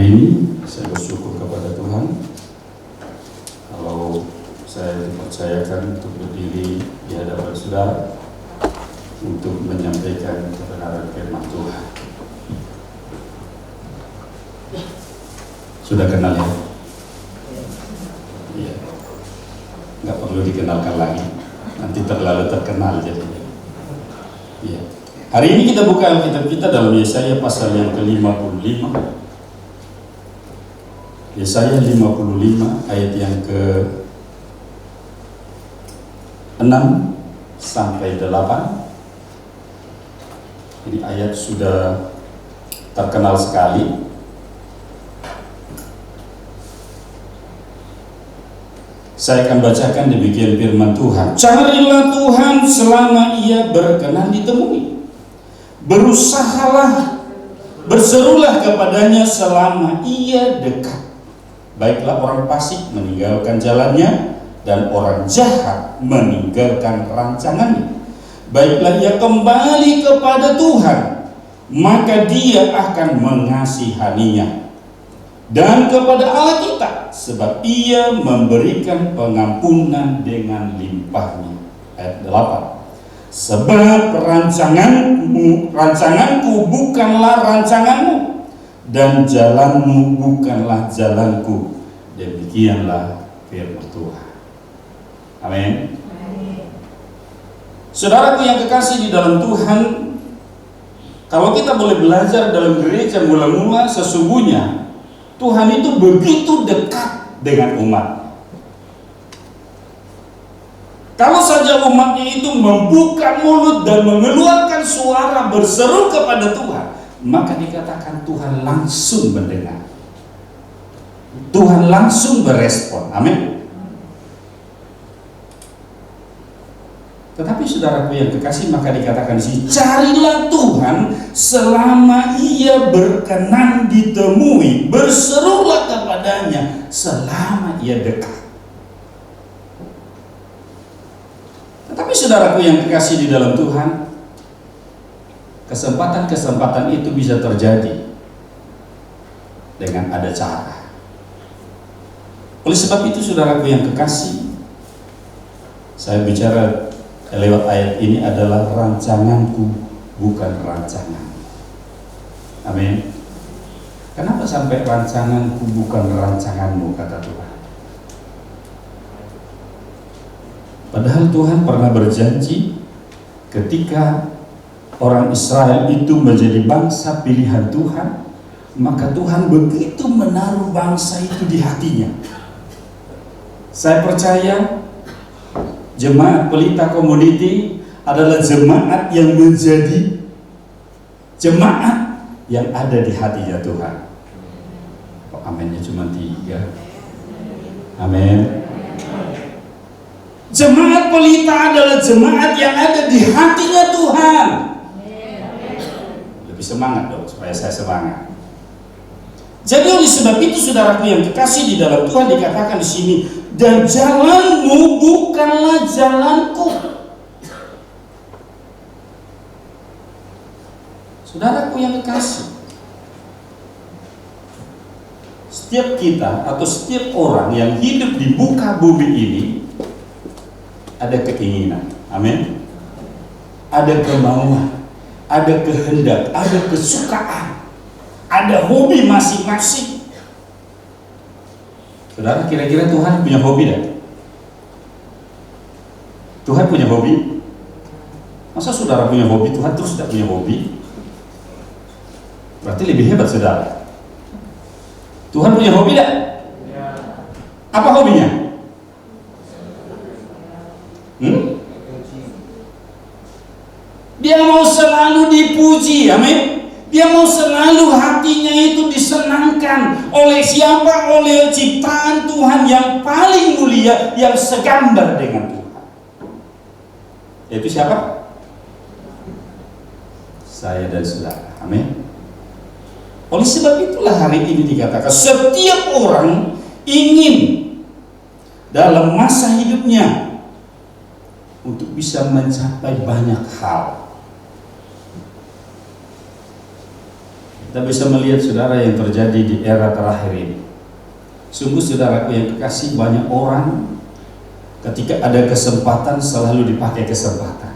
hari ini saya bersyukur kepada Tuhan kalau saya dipercayakan untuk berdiri di hadapan saudara untuk menyampaikan kebenaran firman Tuhan. Sudah kenal ya? Iya. Nggak perlu dikenalkan lagi, nanti terlalu terkenal jadinya. Iya. Hari ini kita buka Alkitab kita dalam Yesaya pasal yang ke-55. Yesaya 55 ayat yang ke-6 sampai 8. Ini ayat sudah terkenal sekali. Saya akan bacakan demikian firman Tuhan. Carilah Tuhan selama ia berkenan ditemui. Berusahalah, berserulah kepadanya selama ia dekat. Baiklah orang fasik meninggalkan jalannya, dan orang jahat meninggalkan rancangannya. Baiklah ia kembali kepada Tuhan, maka Dia akan mengasihaninya. Dan kepada Allah kita, sebab Ia memberikan pengampunan dengan limpahnya. Ayat 8. Sebab rancanganku bukanlah rancanganmu, dan jalanmu bukanlah jalanku. Demikianlah firman Tuhan. Amin. Saudaraku yang kekasih di dalam Tuhan, kalau kita boleh belajar dalam gereja mula-mula, sesungguhnya Tuhan itu begitu dekat dengan umat. Kalau saja umatnya itu membuka mulut dan mengeluarkan suara berseru kepada Tuhan, maka dikatakan Tuhan langsung mendengar. Tuhan langsung berespon. Amin. Tetapi saudaraku yang kekasih, maka dikatakan di sini, carilah Tuhan selama ia berkenan ditemui, berserulah kepadanya selama ia dekat. Tetapi saudaraku yang kekasih di dalam Tuhan, kesempatan-kesempatan itu bisa terjadi dengan ada cara. Oleh sebab itu saudaraku yang kekasih, saya bicara lewat ayat ini adalah rancanganku bukan rancangan. Amin. Kenapa sampai rancanganku bukan rancanganmu, kata Tuhan? Padahal Tuhan pernah berjanji ketika orang Israel itu menjadi bangsa pilihan Tuhan, maka Tuhan begitu menaruh bangsa itu di hatinya. Saya percaya jemaat Pelita Community adalah jemaat yang menjadi jemaat yang ada di hatinya Tuhan. Kok amennya cuma 3? Amin. Jemaat Pelita adalah jemaat yang ada di hatinya Tuhan. Lebih semangat dong, supaya saya semangat. Jadi oleh sebab itu saudaraku yang kekasih di dalam Tuhan, dikatakan di sini, dan jalanmu bukanlah jalanku. Saudaraku yang kekasih, setiap kita atau setiap orang yang hidup di muka bumi ini ada keinginan. Amin. Ada kemauan, ada kehendak, ada kesukaan, ada hobi masing-masing. Saudara, kira-kira Tuhan punya hobi tidak? Tuhan punya hobi? Masa saudara punya hobi, Tuhan terus tidak punya hobi? Berarti lebih hebat saudara. Tuhan punya hobi tidak? Apa hobinya? Dia mau selalu dipuji. Amin. Dia mau selalu hatinya itu disenangkan. Oleh siapa? Oleh ciptaan Tuhan yang paling mulia, yang segambar dengan Tuhan. Yaitu siapa? Saya dan saudara. Amin. Oleh sebab itulah hari ini dikatakan setiap orang ingin dalam masa hidupnya untuk bisa mencapai banyak hal. Kita bisa melihat saudara yang terjadi di era terakhir ini. Sungguh saudaraku yang kekasih, banyak orang ketika ada kesempatan selalu dipakai kesempatan.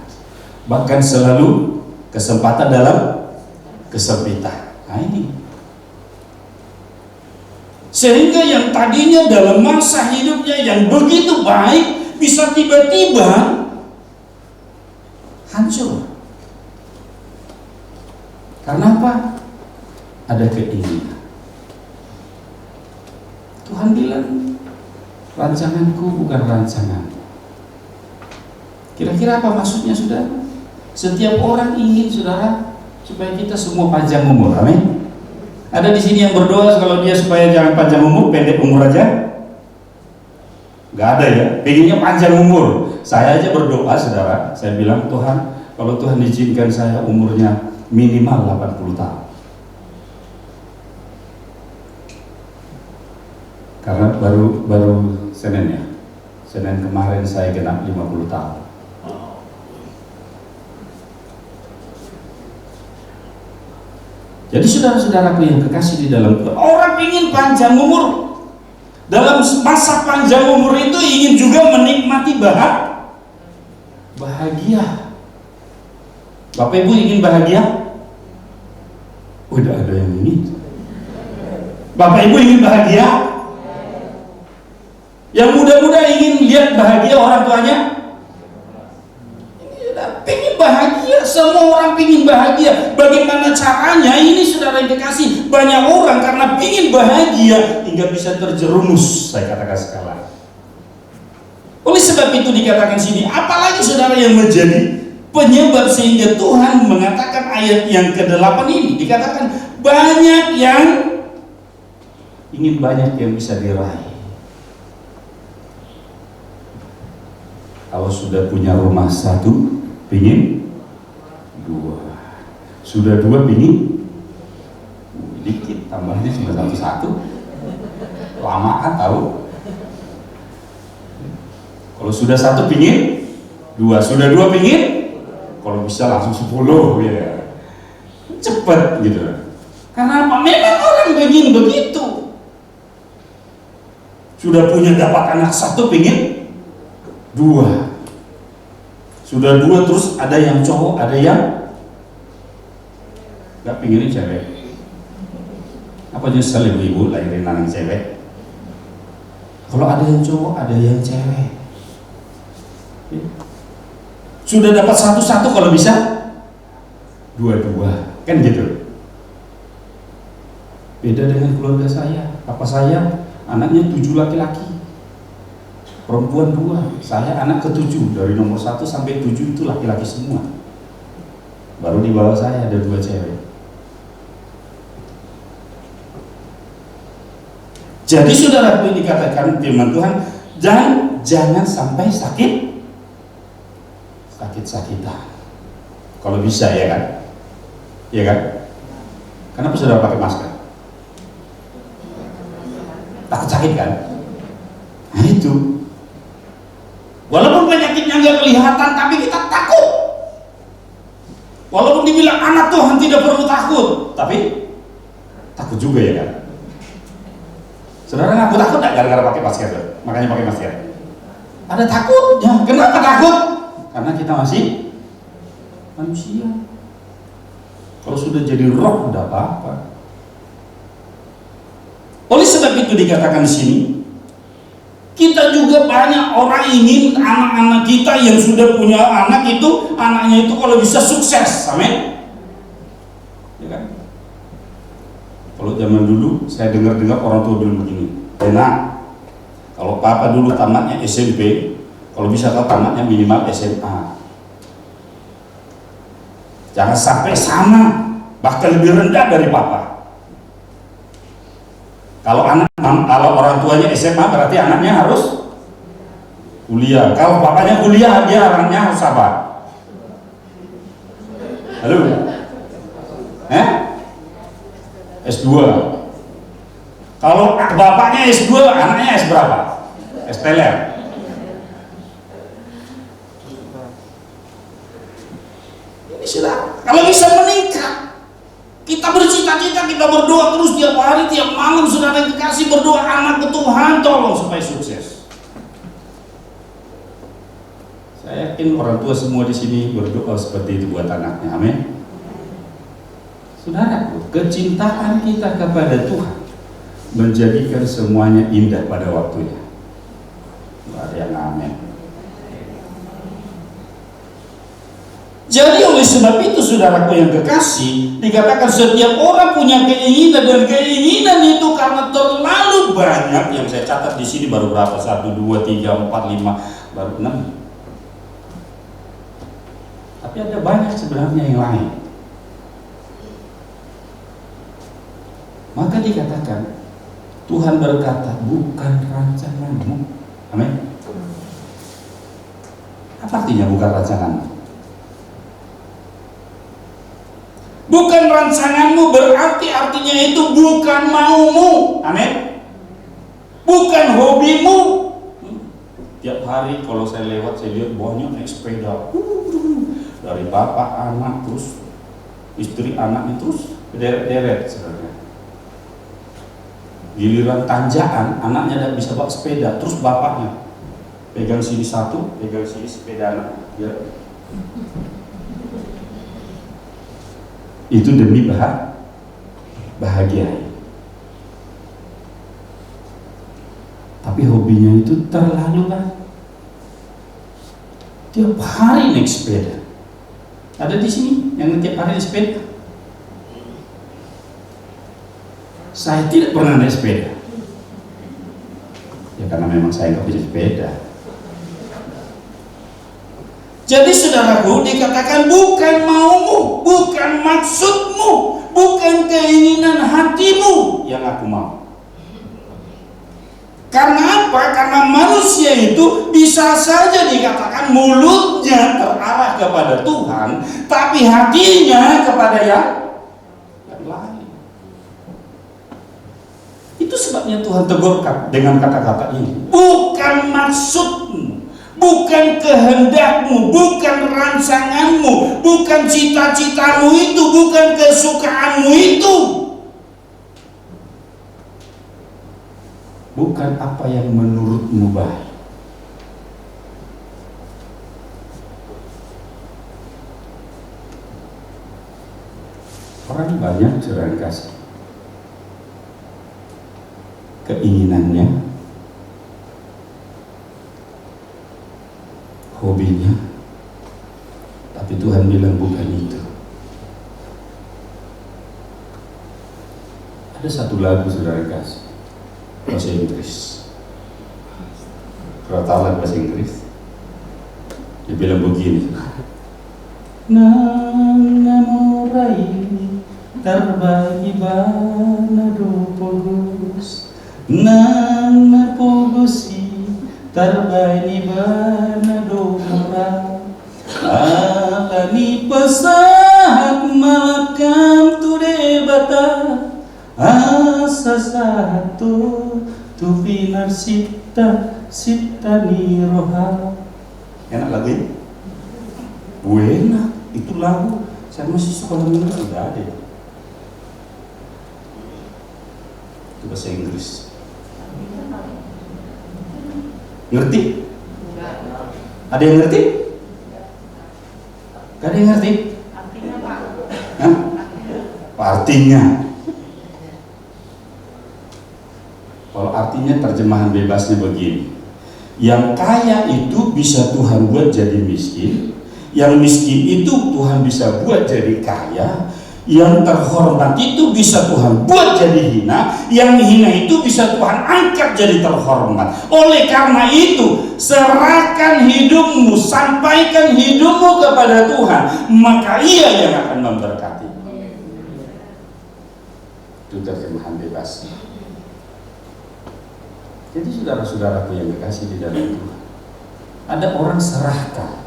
Bahkan selalu kesempatan dalam kesempitan. Nah ini. Sehingga yang tadinya dalam masa hidupnya yang begitu baik bisa tiba-tiba hancur. Karena apa? Ada keinginan. Tuhan bilang, rancanganku bukan rancangan. Kira-kira apa maksudnya, saudara? Setiap orang ingin, saudara, supaya kita semua panjang umur. Amin. Ada di sini yang berdoa kalau dia supaya jangan panjang umur, pendek umur aja? Gak ada ya. Pengennya panjang umur. Saya aja berdoa, saudara. Saya bilang, Tuhan, kalau Tuhan izinkan saya umurnya minimal 80 tahun. Karena baru Senin ya. Senin kemarin saya genap 50 tahun. Jadi saudara-saudaraku yang kekasih di dalam Tuhan, orang ingin panjang umur. Dalam masa panjang umur itu ingin juga menikmati bahagia. Bapak Ibu ingin bahagia? Udah ada yang ingin. Bapak Ibu ingin bahagia? Yang muda-muda ingin lihat bahagia orang tuanya? Pengen bahagia, semua orang pengen bahagia. Bagaimana caranya? Ini saudara yang kekasih, banyak orang karena pengen bahagia hingga bisa terjerumus, saya katakan sekali. Oleh sebab itu dikatakan sini, apalagi saudara yang menjadi penyebab sehingga Tuhan mengatakan ayat yang ke-8 ini, dikatakan banyak yang ingin banyak yang bisa diraih. Kalau sudah punya rumah 1, pingin 2. Sudah 2, pingin dikit, tambahnya cuma 1. Lamaan tahu. Kalau sudah 1, pingin 2. Sudah 2, pingin, kalau bisa langsung 10 ya. Cepat gitu. Karena apa? Memang orang ingin begitu. Sudah punya dapat anak 1, pingin 2. Sudah 2 terus ada yang cowok, ada yang gak pinginnya cewek. Apa nyesel ibu-ibu lahirin anak cewek? Kalau ada yang cowok, ada yang cewek. Sudah dapat 1 kalau bisa 2 kan gitu. Beda dengan keluarga saya. Papa saya anaknya 7 laki-laki, perempuan 2. Saya anak ke-7, dari nomor 1 sampai 7 itu laki-laki semua. Baru di bawah saya ada 2 cewek. Jadi saudaraku, dikatakan firman Tuhan, jangan sampai sakit-sakitan. Kalau bisa ya kan? Iya kan? Kenapa saudara pakai masker? Takut sakit kan? Nah itu. Walaupun penyakitnya nggak kelihatan, tapi kita takut. Walaupun dibilang anak Tuhan tidak perlu takut, tapi takut juga ya kan? Saudara ngaku takut nggak gara-gara pakai masker? Makanya pakai masker. Ada takutnya. Kenapa takut? Karena kita masih manusia. Kalau sudah jadi roh, udah apa-apa. Oleh sebab itu dikatakan di sini, kita juga banyak orang ingin anak-anak kita yang sudah punya anak itu, anaknya itu kalau bisa sukses, amin. Ya kan? Kalau zaman dulu saya dengar orang tua bilang begini, enak. Kalau papa dulu tamatnya SMP, kalau bisa kau tamatnya minimal SMA. Jangan sampai sama, bahkan lebih rendah dari papa. Kalau orang tuanya SMA berarti anaknya harus kuliah. Kalau bapaknya kuliah, dia anaknya harus apa? Halo? S2. Kalau bapaknya S2, anaknya S berapa? S teler. Ini sudah, kalau bisa meningkat, kita bercita cita-cita kita berdoa terus tiap hari, tiap malam, saudara yang kekasih, berdoa anak ke Tuhan, tolong supaya sukses. Saya yakin orang tua semua di sini berdoa seperti itu buat anaknya, amin. Saudaraku, kecintaan kita kepada Tuhan menjadikan semuanya indah pada waktunya. Nggak ada yang amin. Jadi oleh sebab itu, saudaraku yang kekasih, dikatakan setiap orang punya keinginan, dan keinginan itu karena terlalu banyak. Yang saya catat di sini baru berapa? 1, 2, 3, 4, 5, baru 6. Tapi ada banyak sebenarnya yang lain. Maka dikatakan Tuhan berkata, bukan rancanganmu. Amin. Apa artinya bukan rancanganmu? Bukan rancanganmu berarti artinya itu bukan maumu. Amin. Bukan hobimu. Tiap hari kalau saya lewat, saya lihat banyak naik sepeda. Dari bapak, anak, terus istri, anaknya, terus deret-deret sebenarnya. Giliran tanjakan, anaknya tidak bisa bawa sepeda, terus bapaknya pegang sini satu, pegang sini sepeda anak. Ya. Itu demi bahagia. Tapi hobinya itu terlalu lah. Tiap hari naik sepeda. Ada di sini yang tiap hari naik sepeda. Saya tidak pernah naik sepeda. Ya karena memang saya nggak bisa sepeda. Jadi saudaraku, dikatakan bukan maumu, bukan maksudmu, bukan keinginan hatimu yang aku mau. Karena apa? Karena manusia itu bisa saja dikatakan mulutnya terarah kepada Tuhan, tapi hatinya kepada yang lain. Itu sebabnya Tuhan tegurkan dengan kata-kata ini. Bukan maksudmu, bukan kehendakmu, bukan rancanganmu, bukan cita-citamu itu, bukan kesukaanmu itu. Bukan apa yang menurutmu baik. Orang banyak saudara kasih keinginannya, hobinya, tapi Tuhan bilang bukan itu. Ada satu lagu saudara kasih bahasa Inggris. Kalau tahu lagu bahasa Inggris, dia bilang begini. Namurai terbagi bana dupus, nana pugusi terbagi bana domura, alani pesat malakam tu debata, asa satu tu binar sita ni roha. Enak lagu ini? Enak, itu lagu saya masih sekolah minggu sudah ada. Itu bahasa Inggris. Ngerti? Ada yang ngerti? Gak ada yang ngerti? Artinya Pak? Hah? Artinya? Kalau artinya terjemahan bebasnya begini. Yang kaya itu bisa Tuhan buat jadi miskin. Yang miskin itu Tuhan bisa buat jadi kaya. Yang terhormat itu bisa Tuhan buat jadi hina. Yang hina itu bisa Tuhan angkat jadi terhormat. Oleh karena itu, serahkan hidupmu, sampaikan hidupmu kepada Tuhan, maka Ia yang akan memberkati. Itu terjemahan bebas. Jadi saudara-saudaraku yang dikasih di dalam Tuhan, ada orang serahkan.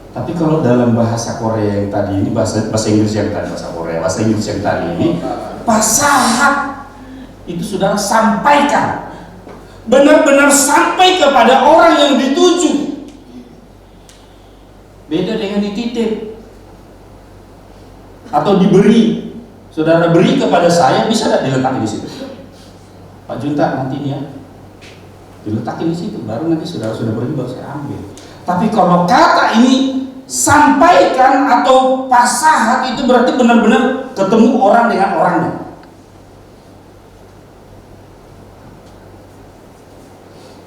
Tapi kalau dalam bahasa Korea yang tadi ini, bahasa Inggris yang tadi, bahasa Inggris yang tadi ini, pasahat itu saudara sampaikan, benar-benar sampai kepada orang yang dituju. Beda dengan dititip atau diberi. saudara beri kepada saya, bisa tidak diletakin di situ? Pak Junta nanti ya, diletakin di situ, baru nanti saudara sudah pergi baru saya ambil. Tapi kalau kata ini sampaikan atau pasahat, itu berarti benar-benar ketemu orang dengan orangnya.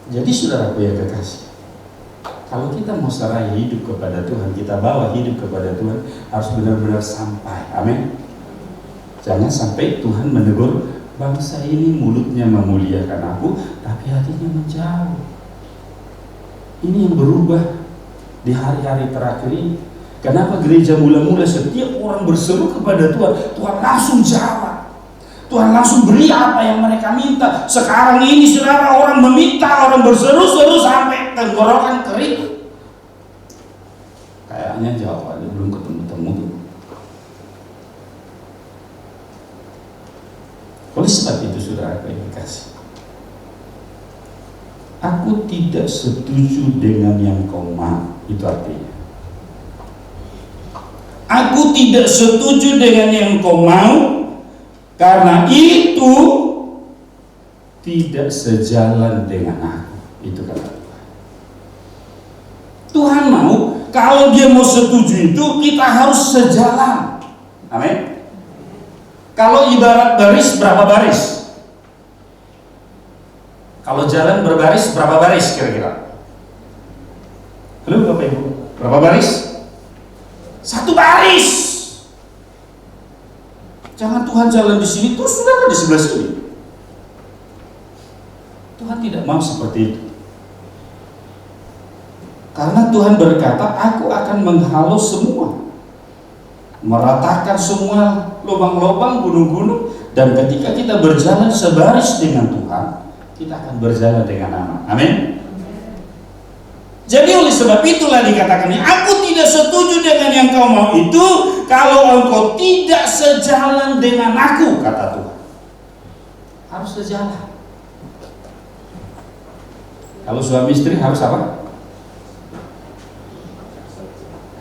Jadi saudaraku yang kekasih, kalau kita mau serah hidup kepada Tuhan, kita bawa hidup kepada Tuhan, harus benar-benar sampai. Amin. Jangan sampai Tuhan menegur, bangsa ini mulutnya memuliakan aku, tapi hatinya menjauh. Ini yang berubah di hari-hari terakhir ini. Kenapa gereja mula-mula setiap orang berseru kepada Tuhan, Tuhan langsung jawab. Tuhan langsung beri apa yang mereka minta. Sekarang ini saudara, orang meminta, orang berseru-seru sampai tenggorokan kering. Kayaknya jawabannya belum ketemu-temu tuh. Oleh sebab itu saudara yang kasih, aku tidak setuju dengan yang kau mau. Itu artinya, aku tidak setuju dengan yang kau mau, karena itu tidak sejalan dengan aku. Itu kata Tuhan. Tuhan mau, kalau dia mau setuju itu, kita harus sejalan. Amin. Kalau ibarat baris, berapa baris? Kalau jalan berbaris, berapa baris kira-kira? Halo Bapak Ibu, berapa baris? Satu baris. Jangan Tuhan jalan di sini, terus saudara di sebelah sini. Tuhan tidak mau seperti itu. Karena Tuhan berkata, aku akan menghalau semua, meratakan semua lubang-lubang, gunung-gunung, dan ketika kita berjalan sebaris dengan Tuhan, kita akan berjalan dengan aman. Amin. Jadi oleh sebab itulah dikatakan, aku tidak setuju dengan yang kau mau itu, kalau engkau tidak sejalan dengan aku, kata Tuhan. Harus sejalan. Kalau suami istri harus apa?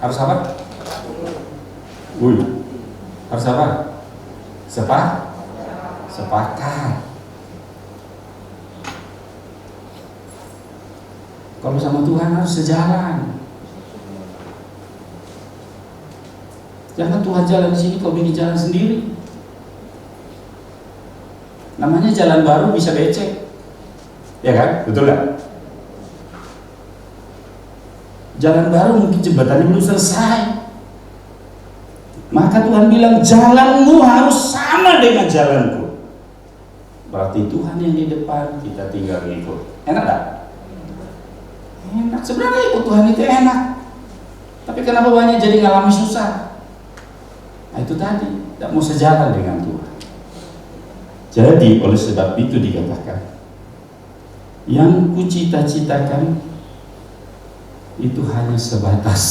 Harus apa? Harus apa? Sepakat. Kalau sama Tuhan harus sejalan. Jangan Tuhan jalan di sini, kau bikin jalan sendiri. Namanya jalan baru bisa becek, ya kan? Betul kan? Jalan baru mungkin jembatannya belum selesai. Maka Tuhan bilang, jalanmu harus sama dengan jalanku. Berarti Tuhan yang di depan, kita tinggal ngikut. Enak gak? Enak. Sebenarnya ikut Tuhan itu enak. Tapi kenapa banyak jadi ngalami susah? Nah itu tadi, tidak mau sejalan dengan Tuhan. Jadi oleh sebab itu dikatakan, yang kucita-citakan itu hanya sebatas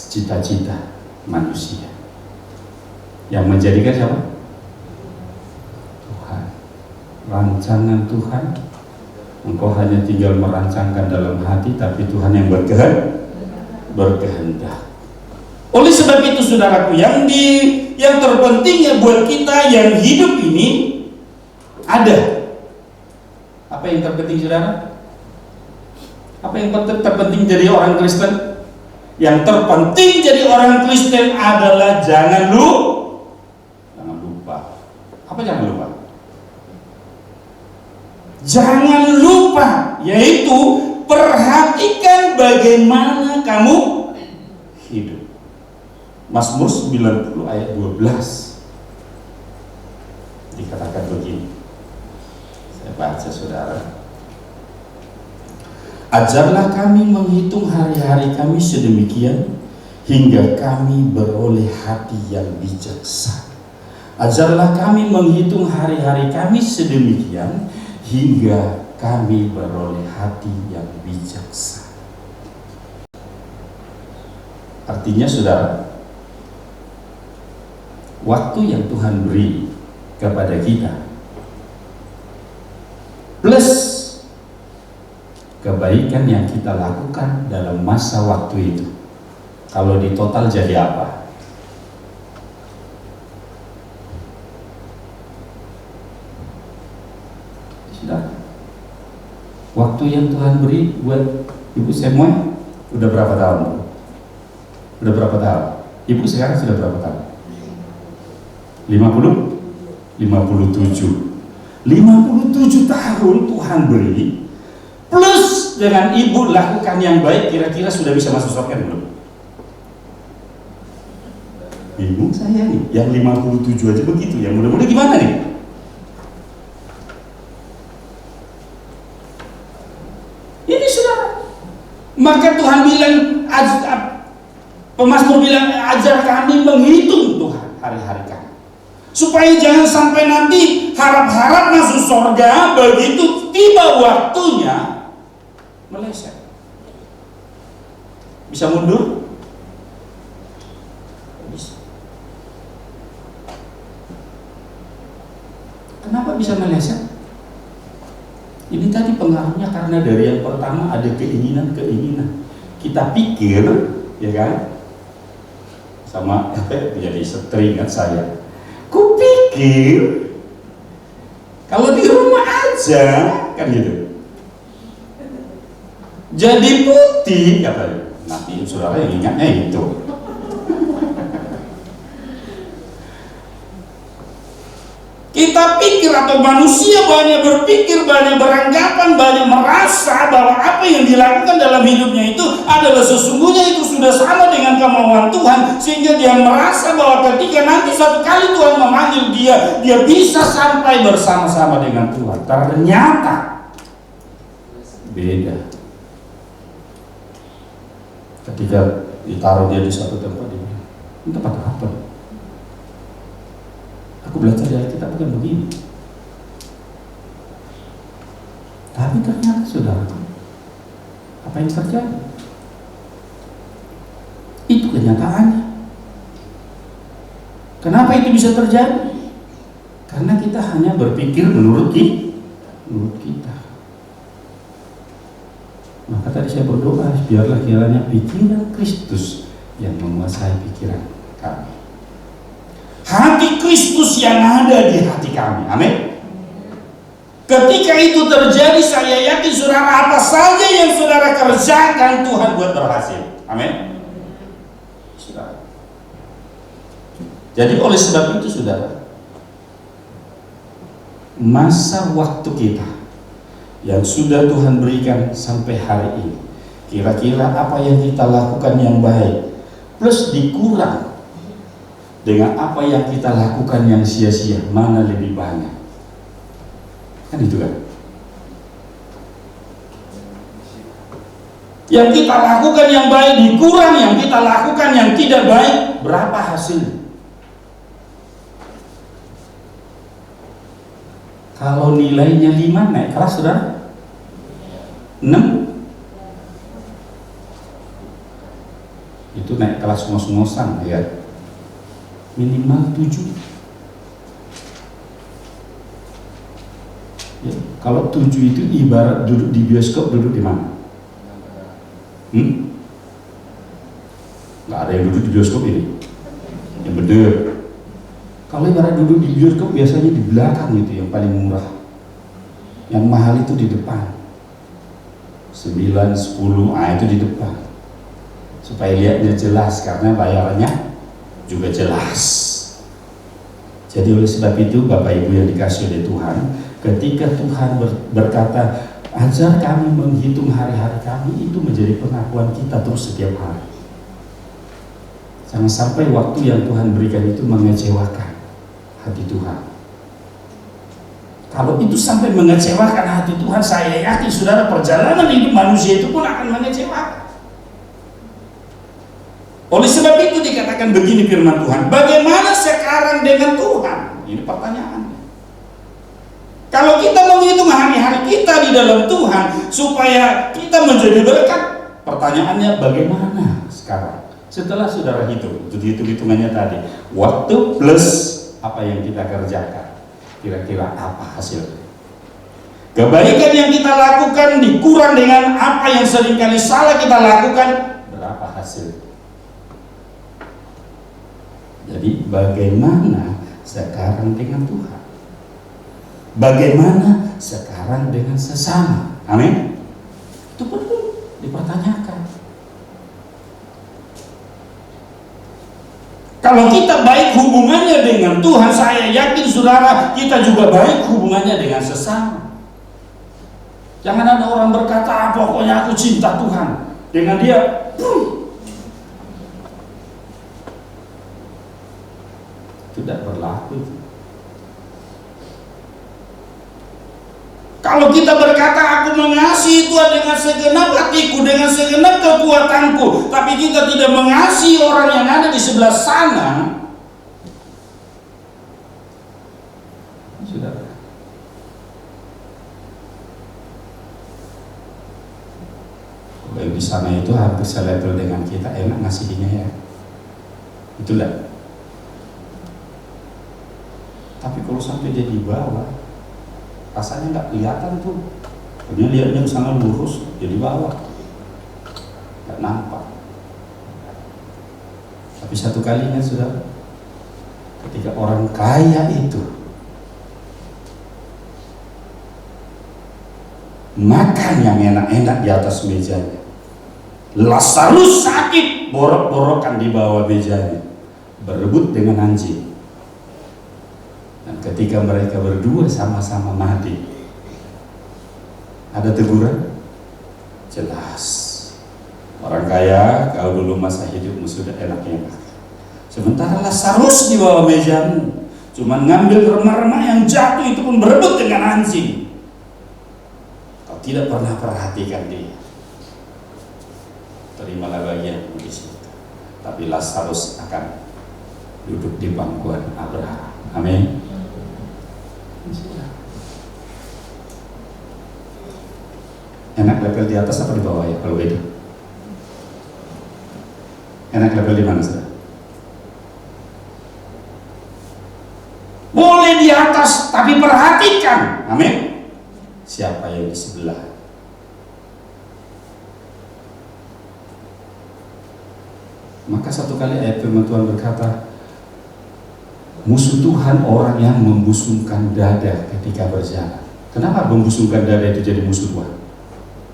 cita-cita manusia. Yang menjadikan siapa? Tuhan. Rancangan Tuhan, engkau hanya tinggal merancangkan dalam hati, tapi Tuhan yang berkehendak. Oleh sebab itu saudaraku, yang terpentingnya buat kita yang hidup ini ada. Apa yang terpenting saudara? Apa yang terpenting jadi orang Kristen? Yang terpenting jadi orang Kristen adalah jangan lupa. Apa jangan lupa? Jangan lupa, yaitu perhatikan bagaimana kamu hidup. Mazmur 90 ayat 12 dikatakan begini. Saya baca saudara. Ajarlah kami menghitung hari-hari kami sedemikian, hingga kami beroleh hati yang bijaksana. Ajarlah kami menghitung hari-hari kami sedemikian, hingga kami beroleh hati yang bijaksana. Artinya saudara, waktu yang Tuhan beri kepada kita plus kebaikan yang kita lakukan dalam masa waktu itu, kalau di total jadi apa? Waktu yang Tuhan beri buat ibu semua udah berapa tahun? Udah berapa tahun? Ibu sekarang sudah berapa tahun? 50? 57. 57 tahun Tuhan beri, plus dengan ibu lakukan yang baik, kira-kira sudah bisa masuk surga belum? Bingung saya nih, yang 57 aja begitu, yang muda-muda gimana nih? Ini saudara. Maka Tuhan bilang, pemazmur bilang, ajar kami menghitung Tuhan hari-hari kami, supaya jangan sampai nanti harap-harap masuk surga, begitu tiba waktunya meleset. Bisa mundur? Bisa. Kenapa bisa meleset? Ini tadi pengaruhnya karena dari yang pertama ada keinginan. Kita pikir, ya kan? Sama jadi teringat saya. Kupikir kalau di rumah aja kan gitu. Jadi putih katanya. Nanti saudara yang ingatnya itu. Kita pikir atau manusia banyak berpikir, banyak beranggapan, banyak merasa bahwa apa yang dilakukan dalam hidupnya itu adalah sesungguhnya itu sudah sama dengan kemauan Tuhan, sehingga dia merasa bahwa ketika nanti satu kali Tuhan memanggil dia bisa sampai bersama-sama dengan Tuhan. Ternyata beda. Ketika ditaruh dia di satu tempat, dia bilang, ini tempat apa? Aku belajar dari Alkitab bukan begini. Tapi ternyata saudara, apa yang terjadi? Itu kenyataannya. Kenapa itu bisa terjadi? Karena kita hanya berpikir menurut kita. Maka tadi saya berdoa, biarlah kiranya pikiran Kristus yang menguasai pikiran kami. Hati Kristus yang ada di hati kami. Amin. Ketika itu terjadi, saya yakin saudara, apa saja yang saudara kerjakan Tuhan buat berhasil. Amin. Saudara. Jadi oleh sebab itu saudara, masa waktu kita yang sudah Tuhan berikan sampai hari ini, kira-kira apa yang kita lakukan yang baik plus dikurang dengan apa yang kita lakukan yang sia-sia, mana lebih banyak? Kan itu kan? Yang kita lakukan yang baik dikurang yang kita lakukan yang tidak baik, berapa hasilnya? Kalau nilainya 5 naik kelas sudah 6, itu naik kelas ngos-ngosan ya. Minimal 7 ya, kalau 7 itu ibarat duduk di bioskop, duduk di mana? Nggak ada yang duduk di bioskop ini yang bener. Kalau ibarat duduk di bioskop biasanya di belakang itu yang paling murah, yang mahal itu di depan 9, 10, itu di depan supaya lihatnya jelas karena bayarannya juga jelas. Jadi oleh sebab itu Bapak Ibu yang dikasihi oleh Tuhan, ketika Tuhan berkata ajar kami menghitung hari-hari kami, itu menjadi pengakuan kita terus setiap hari. Jangan sampai waktu yang Tuhan berikan itu mengecewakan hati Tuhan. Kalau itu sampai mengecewakan hati Tuhan, saya yakin saudara, perjalanan hidup manusia itu pun akan mengecewakan. Oleh sebab itu dikatakan begini firman Tuhan, bagaimana sekarang dengan Tuhan? Ini pertanyaannya. Kalau kita menghitung hari-hari kita di dalam Tuhan supaya kita menjadi berkat, pertanyaannya bagaimana sekarang? Setelah saudara hitung, itu hitung-hitungannya tadi, waktu plus apa yang kita kerjakan, kira-kira apa hasilnya? Kebaikan yang kita lakukan dikurang dengan apa yang seringkali salah kita lakukan, berapa hasilnya? Jadi bagaimana sekarang dengan Tuhan? Bagaimana sekarang dengan sesama? Amin. Itu perlu dipertanyakan. Kalau kita baik hubungannya dengan Tuhan, saya yakin saudara, kita juga baik hubungannya dengan sesama. Jangan ada orang berkata, pokoknya aku cinta Tuhan. Dengan dia, tidak berlaku. Kalau kita berkata, aku mengasihi Tuhan dengan segenap hatiku, dengan segenap kekuatanku, tapi kita tidak mengasihi orang yang ada di sebelah sana, saudara, kalau yang di sana itu hampir selevel dengan kita, enak ngasihinya ya, itulah. Tapi kalau sampai dia di bawah, rasanya nggak kelihatan tuh. Dia lihatnya ke sana lurus, jadi bawah, nggak nampak. Tapi satu kalinya sudah, ketika orang kaya itu makan yang enak-enak di atas mejanya, Lazarus sakit, borok-borokan di bawah mejanya, berebut dengan anjing. Dan ketika mereka berdua sama-sama mati, ada teguran? Jelas. Orang kaya, kau dulu masa hidupmu sudah enak-enak. Sementara Lazarus di bawah mejamu, cuman ngambil remah-remah yang jatuh itu pun berebut dengan anjing. Kau tidak pernah perhatikan dia. Terimalah bagianmu di situ. Tapi Lazarus akan duduk di pangkuan Abraham. Amin. Enak level di atas apa di bawah ya kalau beda? Enak level di mana saudara? Boleh di atas, tapi perhatikan, amin, siapa yang di sebelah. Maka satu kali ayat firman Tuhan berkata, musuh Tuhan orang yang membusungkan dada ketika berjalan. Kenapa membusungkan dada itu jadi musuh Tuhan?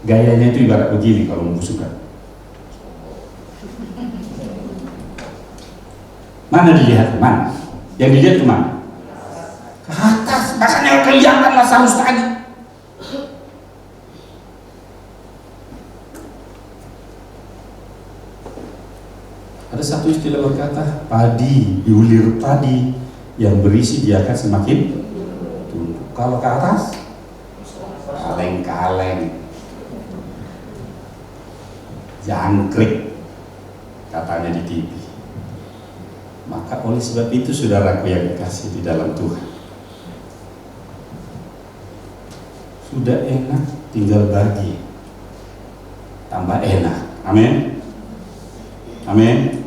Gayanya itu ibarat begini kalau membusungkan. Mana dilihat? Mana? Yang dilihat kemana? Ke atas. Makanya kelihatan Lazarus tadi. Ada satu istilah berkata, padi, diulir padi yang berisi dia akan semakin tunduk. Kalau ke atas, kaleng-kaleng, jangkrik, katanya di TV. Maka oleh sebab itu saudaraku yang dikasih di dalam Tuhan, sudah enak tinggal bagi, tambah enak. Amin. Amin.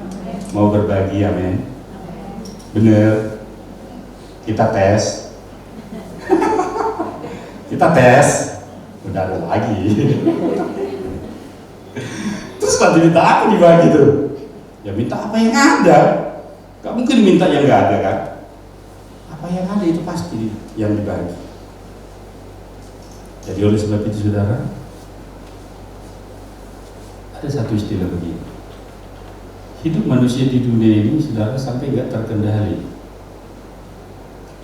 Mau berbagi, amin. Bener. Kita tes. Kita tes. Udah ada lagi. Terus kalau diminta apa dibagi tuh? Ya minta apa yang ada. Gak mungkin minta yang gak ada kan? Apa yang ada itu pasti yang dibagi. Jadi oleh sebab itu saudara, ada satu istilah begini. Hidup manusia di dunia ini saudara sampai gak terkendali.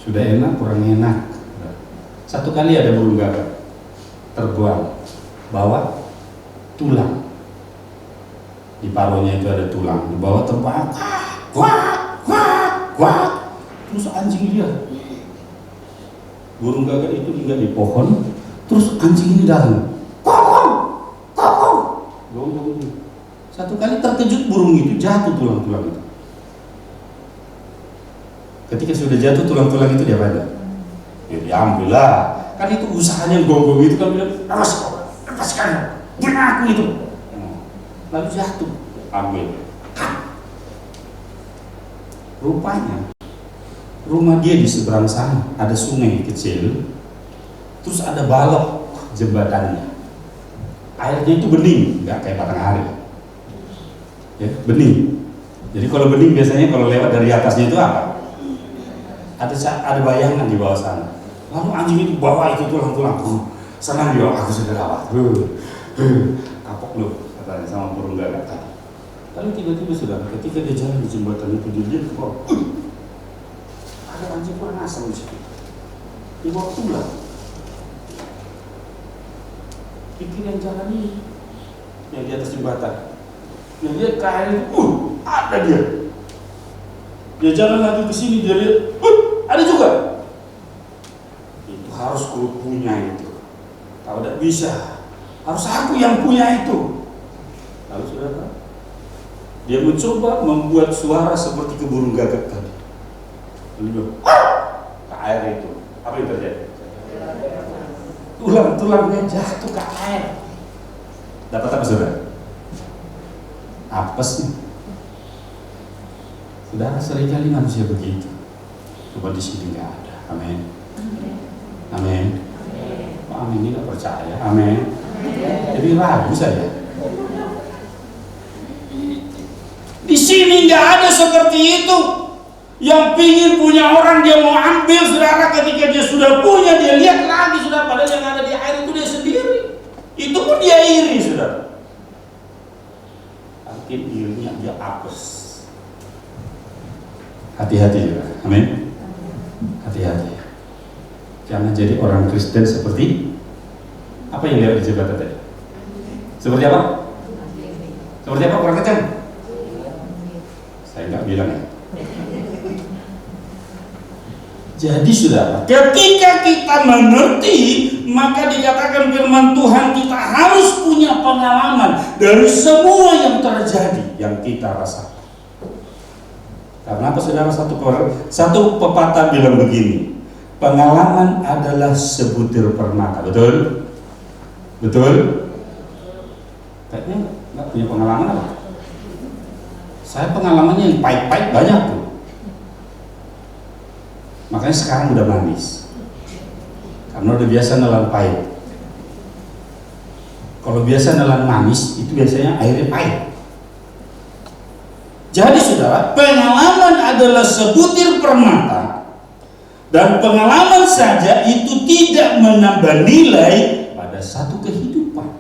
Sudah enak, kurang enak. Satu kali ada burung gagak terbuang, bawa tulang. Di paruhnya itu ada tulang, di bawah terbang, wah, terus anjing lihat. Burung gagak itu tinggal di pohon, terus anjing ini datang, kokong. Satu kali terkejut burung itu, jatuh tulang-tulang itu. Ketika sudah jatuh tulang-tulang itu diapain? Ya diambil lah. Kan itu usahanya gonggong itu kan bilang, lepaskan, jangan aku itu. Lalu jatuh, ambil. Rupanya rumah dia di seberang sana ada sungai kecil, terus ada balok jembatannya. Airnya itu bening, nggak kayak matahari. Ya, bening. Jadi kalau bening biasanya kalau lewat dari atasnya itu apa? Ada bayangan di bawah sana. Lalu anjing itu bawa itu tulang-tulang, Senang dia, aku sudah dapat. Kapok lu, katanya sama burung gagak tadi. Lalu tiba-tiba saudara, ketika dia jalan di jembatan itu, dia lihat ke bawah. Ada anjing kurang asam di situ. Di bawah tulang. Pikir yang jalan ini, yang di atas jembatan. Yang lihat ke air itu, ada dia. Dia jalan lagi ke sini, dia lihat, ada juga. Itu harus ku punya itu. Kalau tidak bisa, harus aku yang punya itu. Lalu saudara, dia mencoba membuat suara seperti ke burung gagak tadi. Lalu dia ke air itu. Apa yang terjadi? Tulang-tulangnya jatuh ke air. Dapat apa saudara? Apes nih. Saudara, seringkali manusia begitu. Coba di sini nggak ada. Amin. Amin. Amin, ini nggak percaya. Amin. Jadi ragu saya. Di sini nggak ada seperti itu. Yang pingin punya orang dia mau ambil, saudara, ketika dia sudah punya dia lihat lagi, sudah, padahal yang ada di air itu dia sendiri. Itu pun dia iri, saudara. Mungkin irinya dia apes. Hati-hati juga, amin. Hati-hati. Jangan jadi orang Kristen seperti apa yang lihat di jembatan tadi. Seperti apa? Seperti apa? Kurang kencang. Saya nggak bilang ya. Jadi saudara, ketika kita mengerti, maka dikatakan firman Tuhan kita harus punya pengalaman dari semua yang terjadi, yang kita rasakan. Karena apa saudara? Satu pepatah bilang begini, pengalaman adalah sebutir permata. Betul? Betul? Kayaknya nggak punya pengalaman apa? Saya pengalamannya yang pahit-pahit banyak tuh. Makanya sekarang udah manis. Karena udah biasa nelan pahit. Kalau biasa nelan manis, itu biasanya airnya pahit. Jadi saudara, pengalaman adalah sebutir permata. Dan pengalaman saja itu tidak menambah nilai pada satu kehidupan.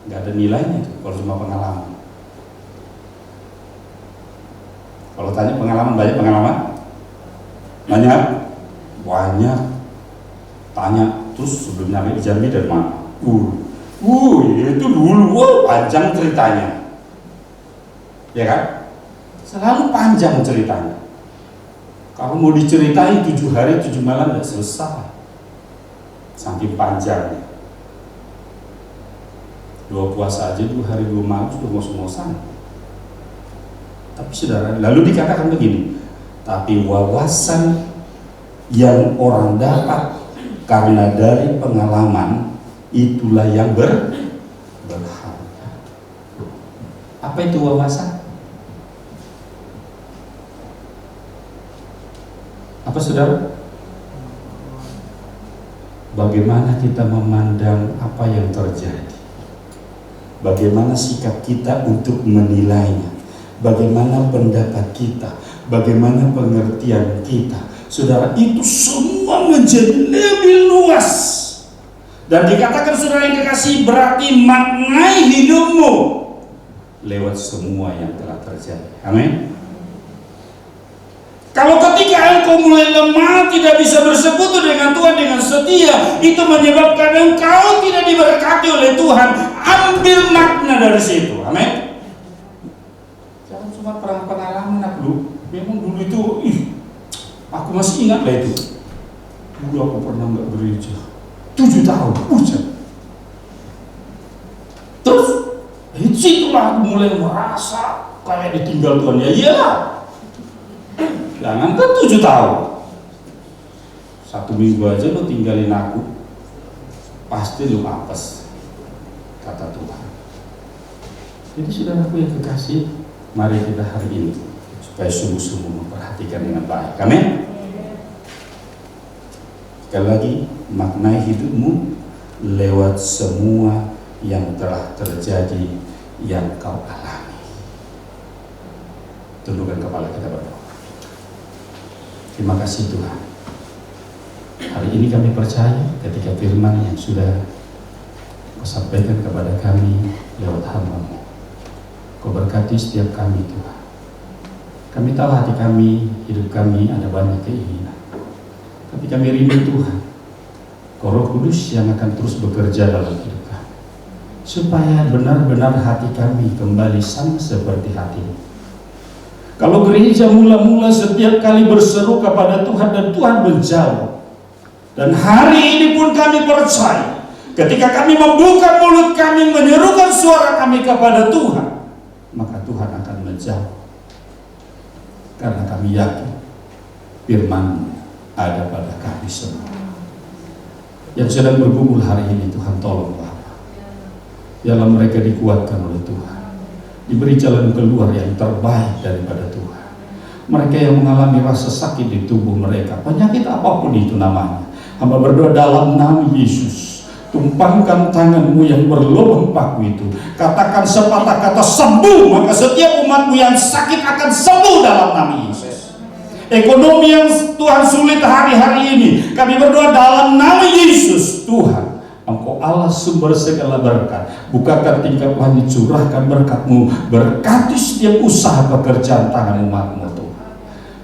Gak ada nilainya tuh kalau cuma pengalaman. Kalau tanya pengalaman, banyak pengalaman? Banyak. Tanya, terus sebelum nyampe di Jambi dari mana? Itu dulu, panjang ceritanya. Ya kan? Selalu panjang ceritanya. Kalau mau diceritain 7 hari 7 malam tidak selesai. Saking panjangnya. 2 puasa aja 2 hari 2 malam sudah ngos-ngosan. Tapi saudara, lalu dikatakan begini, tapi wawasan yang orang dapat karena dari pengalaman itulah yang berharga. Apa itu wawasan? Apa saudara? Bagaimana kita memandang apa yang terjadi? Bagaimana sikap kita untuk menilainya? Bagaimana pendapat kita, bagaimana pengertian kita, saudara, itu semua menjadi lebih luas. Dan dikatakan saudara yang dikasih, berarti maknai hidupmu lewat semua yang telah terjadi. Amin. Kalau ketika engkau mulai lemah, tidak bisa bersekutu dengan Tuhan dengan setia, itu menyebabkan engkau tidak diberkati oleh Tuhan. Ambil makna dari situ. Amin. Cuma perang pengalaman aku, memang dulu itu, aku masih ingat lah itu. Dulu aku pernah nggak gereja 7 tahun, Terus, situlah aku mulai merasa kayak ditinggal Tuhan. Ya iyalah, jangan kan 7 tahun. 1 minggu aja lo tinggalin aku, pasti lo apes, kata Tuhan. Jadi saudaraku yang kekasih, mari kita hari ini supaya sungguh-sungguh memperhatikan dengan baik. Amin. Sekali lagi, maknai hidupmu lewat semua yang telah terjadi, yang kau alami. Tundukkan kepala kita berdoa. Terima kasih Tuhan. Hari ini kami percaya ketika firman yang sudah Kau sampaikan kepada kami lewat hamba-Mu, Kau berkati setiap kami Tuhan. Kami tahu hati kami, hidup kami ada banyak keinginan, tapi kami rindu Tuhan, Kau Roh Kudus yang akan terus bekerja dalam hidup kami, supaya benar-benar hati kami kembali sama seperti hati-Mu. Kalau gereja mula-mula setiap kali berseru kepada Tuhan dan Tuhan menjawab, dan hari ini pun kami percaya, ketika kami membuka mulut kami menyerukan suara kami kepada Tuhan, maka Tuhan akan menjawab. Karena kami yakin firman-Mu ada pada kami semua. Yang sedang bergumul hari ini, Tuhan tolong Bapa. Biarlah mereka dikuatkan oleh Tuhan, diberi jalan keluar yang terbaik daripada Tuhan. Mereka yang mengalami rasa sakit di tubuh mereka, penyakit apapun itu namanya, hamba berdoa dalam nama Yesus, tumpangkan tangan-Mu yang berlubang paku itu, katakan sepatah kata sembuh, maka setiap umat-Mu yang sakit akan sembuh dalam nama Yesus. Ekonomi yang Tuhan sulit hari-hari ini, kami berdoa dalam nama Yesus. Tuhan, Engkau Allah sumber segala berkat, bukakan tingkap langit, curahkan berkat-Mu, berkati setiap usaha pekerjaan tangan umat-Mu Tuhan.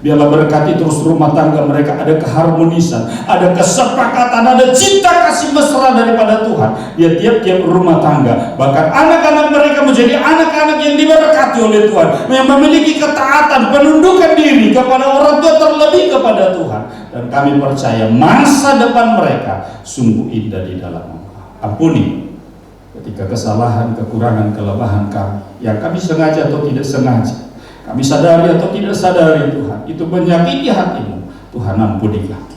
Biarlah berkati terus rumah tangga mereka, ada keharmonisan, ada kesepakatan, ada cinta kasih mesra daripada Tuhan. Biar tiap-tiap rumah tangga, bahkan anak-anak mereka menjadi anak-anak yang diberkati oleh Tuhan, yang memiliki ketaatan, penundukan diri kepada orang tua, terlebih kepada Tuhan. Dan kami percaya masa depan mereka sungguh indah di dalam Engkau. Ampuni ketika kesalahan, kekurangan, kelemahan kami, yang kami sengaja atau tidak sengaja, kami sadari atau tidak sadari Tuhan, itu menyakiti hati-Mu. Tuhan ampuni kami.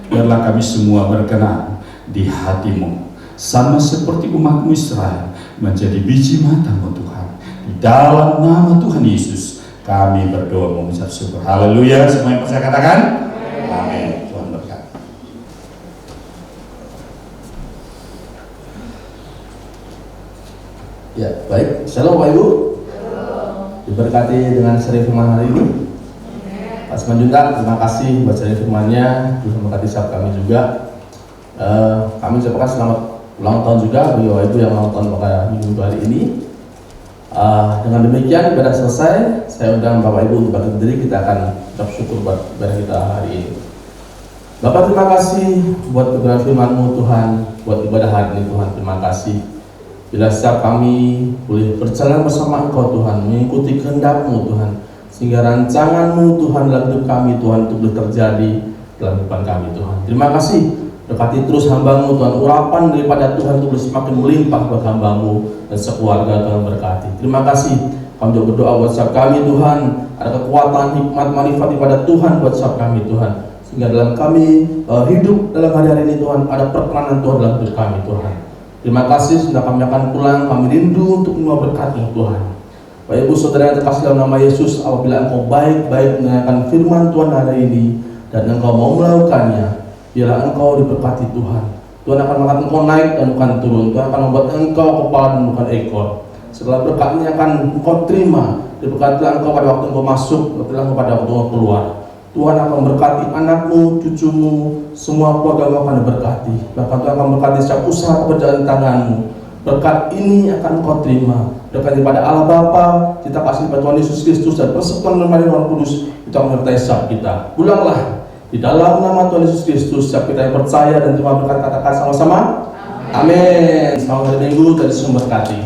Biarlah kami semua berkenan di hati-Mu, sama seperti umat-Mu Israel menjadi biji mata-Mu Tuhan. Di dalam nama Tuhan Yesus kami berdoa mengucap syukur. Haleluya. Semua yang percaya katakan amin. Tuhan berkati. Ya, baik. Shalom Bapak Ibu. Diberkati dengan seri firman hari ini. Pak Simanjuntak, terima kasih buat seri firman-Nya. Tuhan memberkati setiap kami juga. Kami ucapkan selamat ulang tahun juga bagi Bapak Ibu yang ulang tahun pada minggu hari ini. Dengan demikian ibadah selesai. Saya undang Bapak Ibu untuk bangkit berdiri. Kita akan ucap syukur buat ibadah kita hari ini. Bapak, terima kasih buat kebenaran firman-Mu Tuhan, buat ibadah hari ini Tuhan. Terima kasih. Bila setiap kami boleh berjalan bersama Engkau Tuhan, mengikuti kehendak-Mu Tuhan, sehingga rancangan-Mu Tuhan dalam hidup kami Tuhan, untuk boleh terjadi dalam hidup kami Tuhan. Terima kasih, berkati terus hamba-Mu Tuhan, urapan daripada Tuhan untuk boleh semakin melimpah buat hamba-Mu dan sekeluarga Tuhan berkati. Terima kasih, kami juga berdoa buat setiap kami Tuhan, ada kekuatan, hikmat, manfaat daripada Tuhan buat setiap kami Tuhan, sehingga dalam kami hidup dalam hari-hari ini Tuhan, ada perkenanan Tuhan dalam hidup kami Tuhan. Terima kasih, sudah kami akan pulang, kami rindu untuk menerima berkat Tuhan. Bapak Ibu Saudara yang terkasih dalam nama Yesus, apabila Engkau baik-baik mendengarkan firman Tuhan hari ini, dan Engkau mau melakukannya, biarlah Engkau diberkati Tuhan. Tuhan akan mengangkat Engkau naik dan bukan turun. Tuhan akan membuat Engkau kepala dan bukan ekor. Segala berkat-Nya akan Engkau terima. Diberkatilah Engkau pada waktu Engkau masuk, diberkatilah Engkau pada waktu Engkau keluar. Tuhan akan memberkati anakmu, cucumu, semua keluarga akan diberkati. Bahkan Tuhan akan memberkati setiap usaha pekerjaan tanganmu. Berkat ini akan kau terima. Berkat daripada Allah Bapa, kita kasih kepada Tuhan Yesus Kristus, dan persekutuan Roh Kudus itu akan menyertai setiap kita. Pulanglah di dalam nama Tuhan Yesus Kristus. Setiap kita yang percaya dan terima berkat, katakan sama-sama amin. Selamat hari Minggu, dan Yesus memberkati.